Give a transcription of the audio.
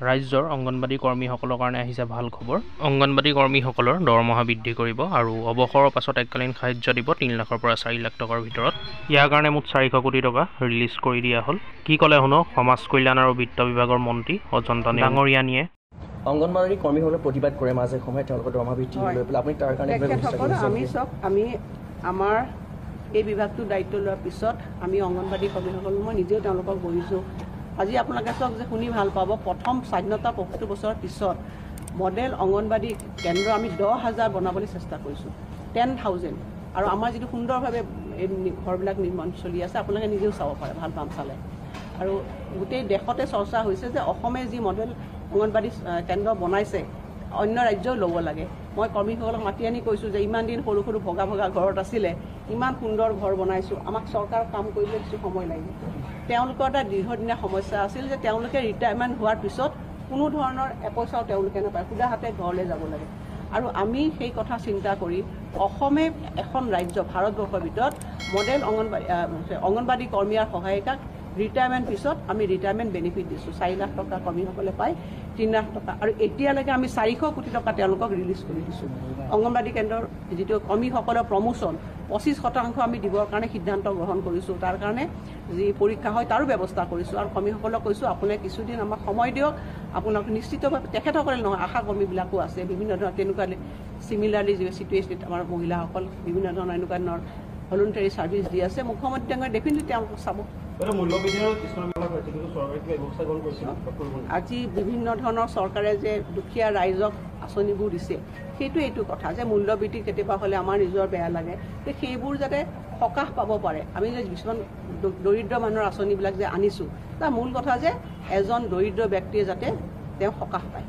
ৰাজ্যৰ অংগনবাড়ী কৰ্মীসকলৰ কাৰণে আহিছে ভাল খবৰ। অংগনবাড়ী কৰ্মীসকলৰ দৰমহা বৃদ্ধি কৰিব আৰু অৱসৰৰ পাছত এককালীন সাহায্য দিব 3 লাখৰ পৰা 4 লাখ টকাৰ ভিতৰত। ইয়াৰ কাৰণে মুঠ 400 কোটি টকা ৰিলিজ কৰি দিয়া হ'ল। কি ক'লে শুনো সমাজ কল্যাণ আৰু বিত্ত বিভাগৰ মন্ত্ৰী অজন্তা ডাঙৰীয়ানীয়ে। অংগনবাড়ী কৰ্মীসকলে প্ৰতিবাদ কৰে মাজে সময়ে তেওঁলোকৰ দৰমহা বৃদ্ধি লৈ পেলাই আপুনি তাৰ কাৰণে আমি আমাৰ এই বিভাগটোৰ দায়িত্ব লোৱাৰ পিছত আমি অংগনবাড়ী কৰ্মীসকল মই নিজেও তেওঁলোকক বহিছোঁ। আজি আপোনালোকে চাওক যে শুনি ভাল পাব, প্ৰথম স্বাধীনতা 75 বছৰৰ পিছত মডেল অংগনবাড়ী কেন্দ্ৰ আমি 10,000 বনাবলৈ চেষ্টা কৰিছোঁ, 10,000। আৰু আমাৰ যিটো সুন্দৰভাৱে এই ঘৰবিলাক নিৰ্মাণ চলি আছে আপোনালোকে নিজেও চাব পাৰে, ভাল পাম চালে। আৰু গোটেই দেশতে চৰ্চা হৈছে যে অসমে যি মডেল অংগনবাড়ী কেন্দ্ৰ বনাইছে অন্য ৰাজ্যও ল'ব লাগে। মই কৰ্মীসকলক মাতি আনি কৈছোঁ যে ইমান দিন সৰু সৰু ভগা ঘৰত আছিলে, ইমান সুন্দৰ ঘৰ বনাইছোঁ, আমাক চৰকাৰৰ কাম কৰিবলৈ কিছু সময় লাগিব। তেওঁলোকৰ এটা দীৰ্ঘদিনীয়া সমস্যা আছিল যে তেওঁলোকে ৰিটায়াৰমেণ্ট হোৱাৰ পিছত কোনো ধৰণৰ এপইচাও তেওঁলোকে নাপায়, সুদা হাতে ঘৰলৈ যাব লাগে। আৰু আমি সেই কথা চিন্তা কৰি অসমে এখন ৰাজ্য ভাৰতবৰ্ষৰ ভিতৰত মডেল অংগনবাড়ী কৰ্মী আৰু সহায়িকাক ৰিটায়াৰমেণ্ট পিছত আমি ৰিটায়াৰমেণ্ট বেনিফিট দিছোঁ। 4 লাখ টকা কৰ্মীসকলে পায়, 3 লাখ টকা। আৰু এতিয়ালৈকে আমি 400 কোটি টকা তেওঁলোকক ৰিলিজ কৰি দিছোঁ। অংগনবাড়ী কেন্দ্ৰৰ যিটো কৰ্মীসকলৰ প্ৰমোশ্যন 25% আমি দিবৰ কাৰণে সিদ্ধান্ত গ্ৰহণ কৰিছোঁ। তাৰ কাৰণে যি পৰীক্ষা হয় তাৰো ব্যৱস্থা কৰিছোঁ। আৰু কৰ্মীসকলক কৈছোঁ আপোনালোকে কিছুদিন আমাক সময় দিয়ক, আপোনালোক নিশ্চিতভাৱে তেখেতসকলে নহয় আশা কৰ্মীবিলাকো আছে বিভিন্ন ধৰণৰ তেনেকুৱা চিমিলাৰলি যি চিটুৱেশ্যন আমাৰ মহিলাসকল বিভিন্ন ধৰণৰ এনেকুৱা ধৰণৰ ভলুণ্টাৰী ছাৰ্ভিচ দি আছে। মুখ্যমন্ত্ৰী ডাঙৰীয়াই ডেফিনেটলি তেওঁলোকক চাব। আজি বিভিন্ন ধৰণৰ চৰকাৰে যে দুখীয়া ৰাইজক আঁচনিবোৰ দিছে সেইটো এইটো কথা যে মূল্যবৃদ্ধি কেতিয়াবা হ'লে আমাৰ নিজৰ বেয়া লাগে, যে সেইবোৰ যাতে সকাহ পাব পাৰে। আমি যে কিছুমান দৰিদ্ৰ মানুহৰ আঁচনিবিলাক যে আনিছোঁ তাৰ মূল কথা যে এজন দৰিদ্ৰ ব্যক্তিয়ে যাতে তেওঁ সকাহ পায়।